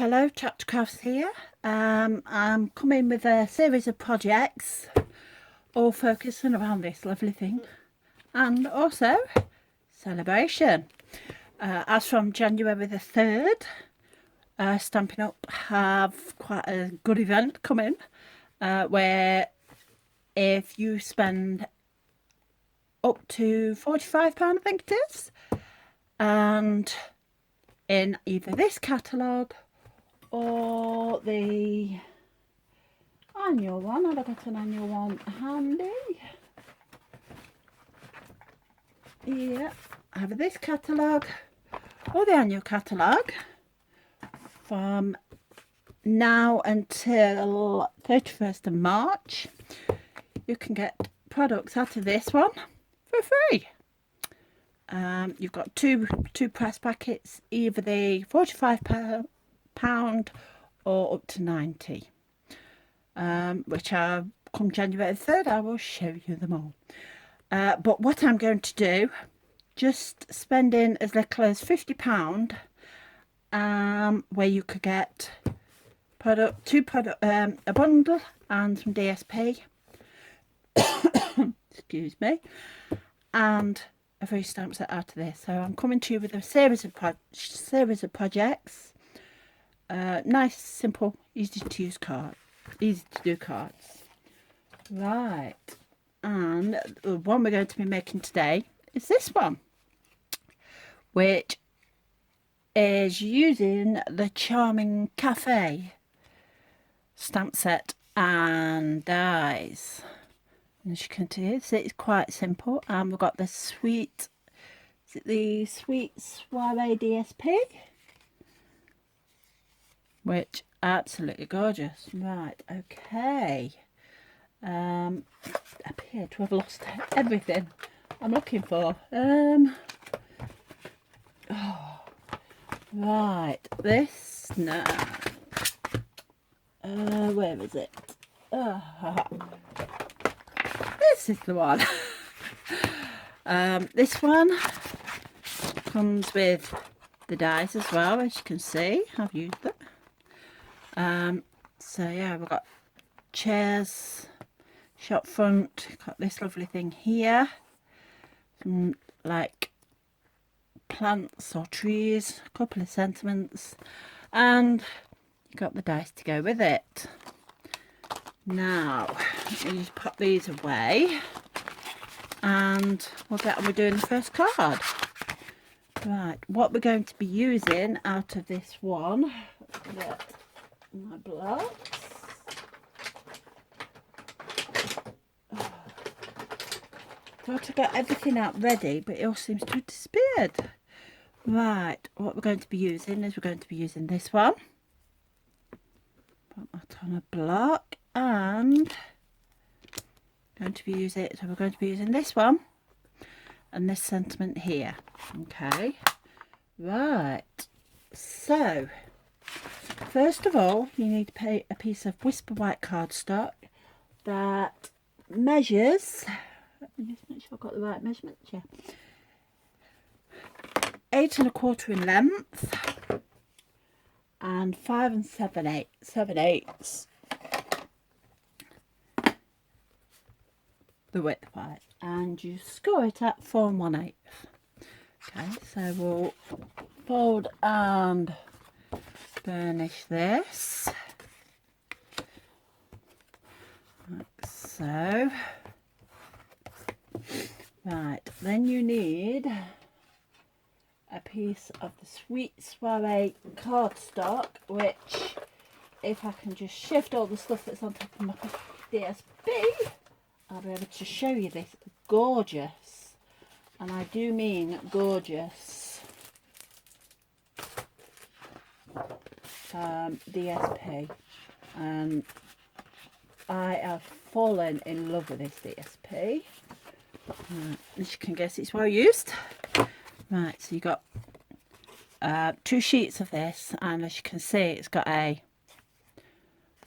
Hello, Chapter Crafts here. I'm coming with a series of projects all focusing around this lovely thing and also celebration. As from January the 3rd, Stampin' Up have quite a good event coming where if you spend up to £45 I think it is, and in either this catalogue or the annual one, I've got an annual one handy. Yeah, either this catalogue or the annual catalogue from now until 31st of March. You can get products out of this one for free. You've got two price packets, either the £45 or up to 90, which are come January 3rd I will show you them all. But what I'm going to do, just spending as little as £50, where you could get a bundle and some DSP excuse me, and a free stamp set out of this. So I'm coming to you with a series of projects, nice, simple, easy to use cards, easy to do cards. Right, and the one we're going to be making today is this one, which is using the Charming Cafe stamp set and dies. As you can see, it's quite simple, and we've got the sweet soiree DSP, which absolutely gorgeous. Right, okay. Appear to have lost everything I'm looking for. Right, this now. Where is it? This is the one. This one comes with the dies as well, as you can see. I've used them. So yeah, we've got chairs, shop front, got this lovely thing here, some like plants or trees, a couple of sentiments, and you got the dice to go with it. Now, let me just pop these away and we'll get on with doing the first card. Right, what we're going to be using out of this one, get my blocks. Thought I got everything out ready, but it all seems to have disappeared. Right, what we're going to be using is we're going to be using this one. Put that on a block, and going to be using it. So we're going to be using this one and this sentiment here. Okay, right. So first of all, you need to pay a piece of Whisper White cardstock that measures. Let me just make sure I've got the right measurements. Yeah, 8 1/4 in length and 5 7/8 the width-wise, and you score it at 4 1/8. Okay, so we'll fold and burnish this like so. Right, then you need a piece of the Sweet Soiree cardstock, which, if I can just shift all the stuff that's on top of my DSP, I'll be able to show you this gorgeous, and I do mean gorgeous, DSP. And I have fallen in love with this DSP. As you can guess, it's well used. Right, so you got 2 sheets of this, and as you can see, it's got a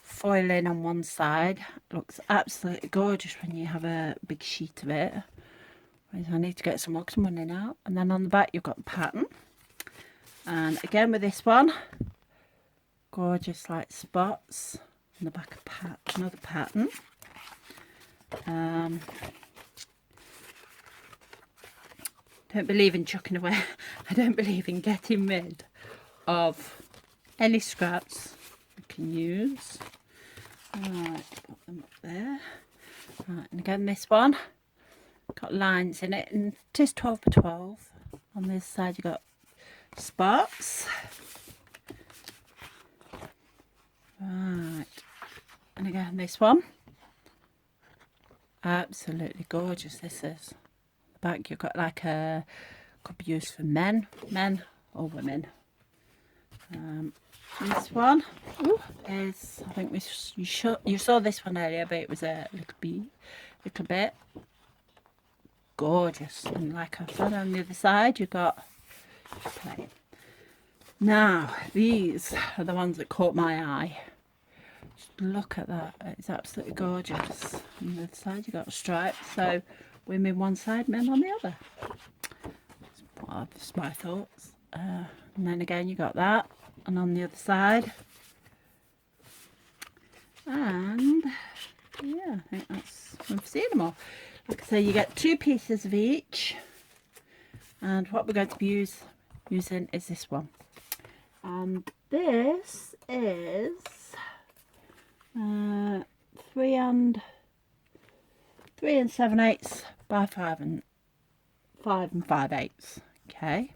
foiling on one side. Looks absolutely gorgeous when you have a big sheet of it. I need to get some more because I'm running out. And then on the back you've got the pattern, and again with this one, gorgeous like spots on the back of another pattern. Don't believe in chucking away. I don't believe in getting rid of any scraps we can use. Right, put them up there. Right, and again this one got lines in it, and it is 12 by 12. On this side you got spots. Right, and again this one, absolutely gorgeous. This is the back. You've got like a, could be used for men or women. This one is, I think you saw this one earlier, but it was a little bit gorgeous. And like I said, on the other side you got plain. Now these are the ones that caught my eye. Just look at that, it's absolutely gorgeous. On the other side you got a stripe, so women one side, men on the other. That's my thoughts. And then again you got that, and on the other side, and yeah, I think that's, we've seen them all. Like I say, you get 2 pieces of each, and what we're going to be using is this one, and this is 3 and 7/8 by 5 and 5/8. Okay,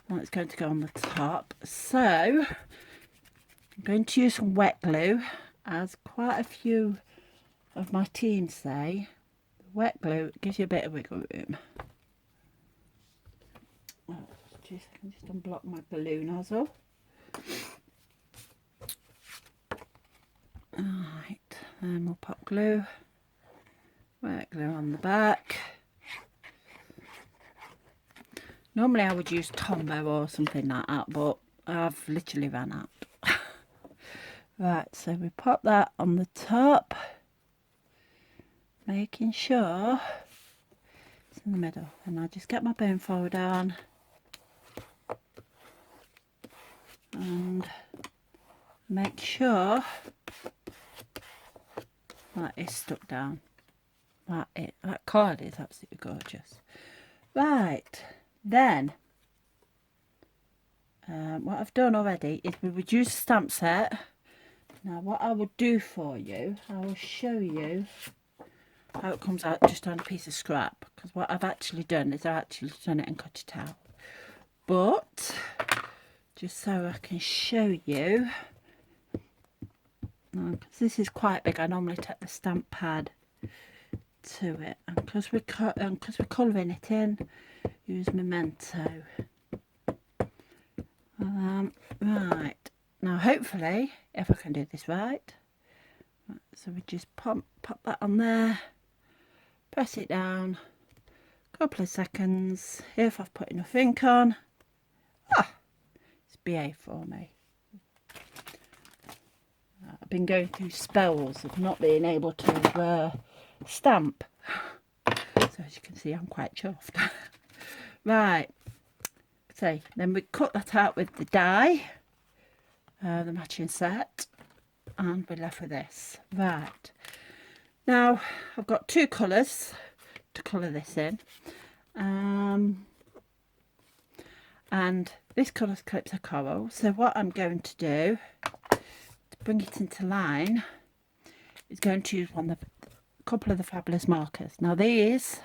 and it's going to go on the top. So I'm going to use some wet glue, as quite a few of my team say. Wet glue gives you a bit of wiggle room. Oh, geez, I can just unblock my glue nozzle. Alright, then we'll pop glue, wet glue on the back. Normally I would use Tombow or something like that, but I've literally ran out. Right, so we pop that on the top, making sure it's in the middle, and I just get my bone fold on and make sure that is stuck down. That card is absolutely gorgeous. Right, then what I've done already is we would use a stamp set. Now what I will do for you, I will show you how it comes out just on a piece of scrap, because what I've actually done is I've actually done it and cut it out. But just so I can show you, because this is quite big, I normally take the stamp pad to it, and because we're colouring it in, use Memento. Right, now hopefully, if I can do this right, so we just pop that on there, press it down, couple of seconds. If I've put enough ink on, it's BA for me. I've been going through spells of not being able to stamp, so as you can see I'm quite chuffed. Right, so then we cut that out with the die, the matching set, and we're left with this. Right, now I've got 2 colours to colour this in, and this colour is Calypso Coral. So what I'm going to do to bring it into line is going to use a couple of the Fabulous markers. Now these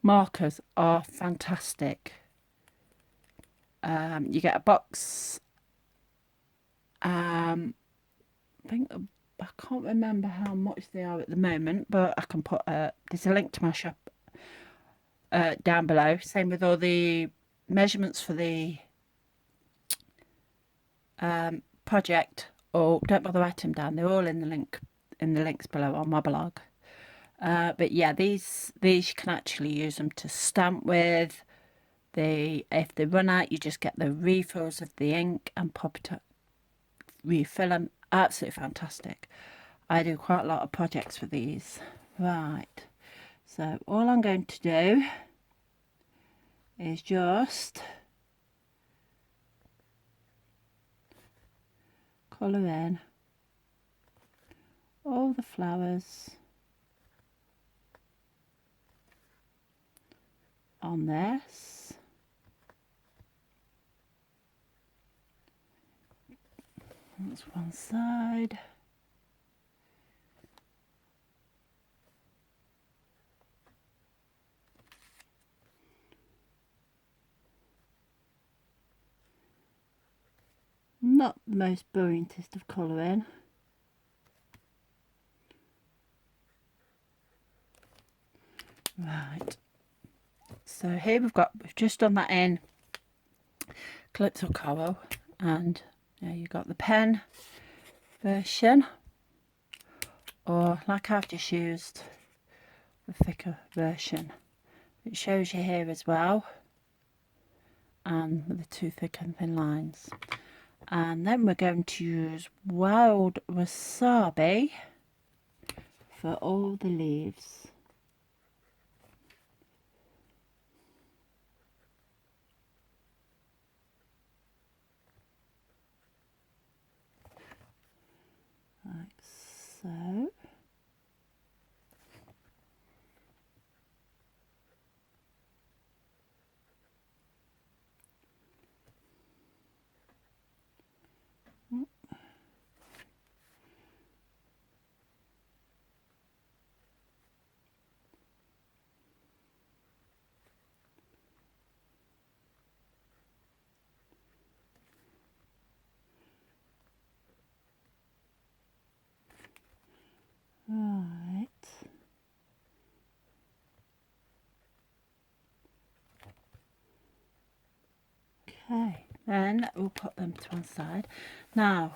markers are fantastic. You get a box, I think, I can't remember how much they are at the moment, but I can put there's a link to my shop down below. Same with all the measurements for the project. Or don't bother writing them down, they're all in the links below on my blog. But yeah, these you can actually use them to stamp with. If they run out, you just get the refills of the ink and pop it up, refill them. Absolutely fantastic. I do quite a lot of projects with these. Right, so all I'm going to do is just colour in all the flowers on this. That's one side. Not the most brilliantest of colouring. Right. So here we've just done that in Calypso Coral, and there you got the pen version, or like I've just used the thicker version. It shows you here as well, and with the two thick and thin lines. And then we're going to use Wild Wasabi for all the leaves. Like so. Right. Okay, then we'll put them to one side. Now,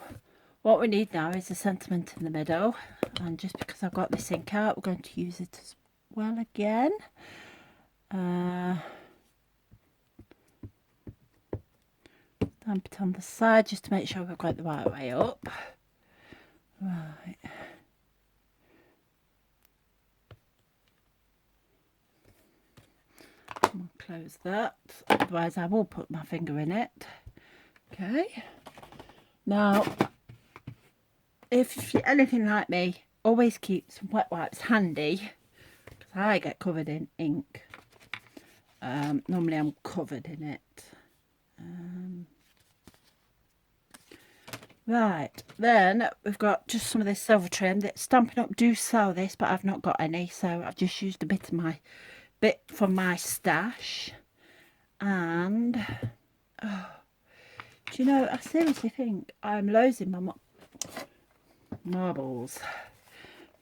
what we need now is a sentiment in the middle, and just because I've got this ink out, we're going to use it as well again. Stamp it on the side just to make sure we've got it the right way up. Right. I'll close that, otherwise I will put my finger in it. Okay. Now, if you're anything like me, always keep some wet wipes handy, because I get covered in ink. Normally I'm covered in it. Right, then we've got just some of this silver trim. That Stampin' Up do sell this, but I've not got any, so I've just used a bit from my stash. And do you know, I seriously think I'm losing my marbles.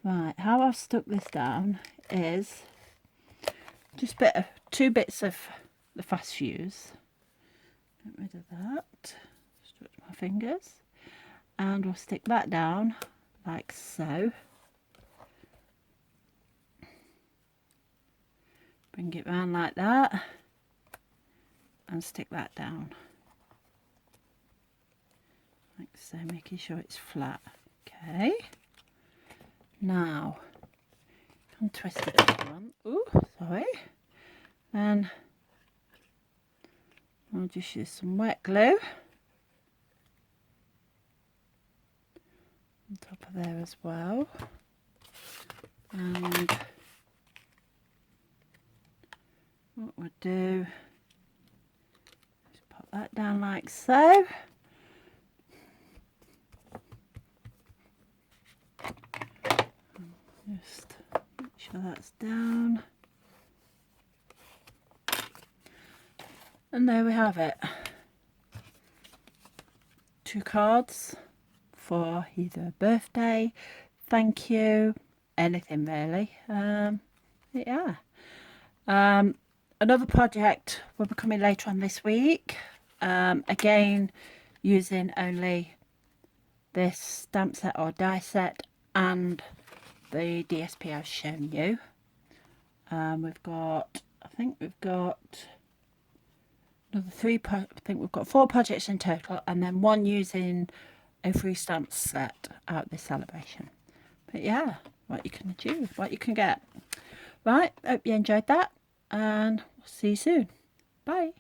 Right, how I've stuck this down is just two bits of the fast fuse. Get rid of that. Stretch my fingers. And we'll stick that down like so. Bring it round like that and stick that down like so, making sure it's flat. Okay, now untwist it if you want. Ooh, sorry. Then I'll just use some wet glue on top of there as well, and what we'll do is pop that down like so. Just make sure that's down, and there we have it. 2 cards for either a birthday, thank you, anything really. Yeah. Another project will be coming later on this week. Again, using only this stamp set or die set and the DSP I've shown you. I think we've got another 3, I think we've got 4 projects in total, and then 1 using a free stamp set out this celebration. But yeah, what you can achieve, what you can get. Right, hope you enjoyed that, and we'll see you soon. Bye.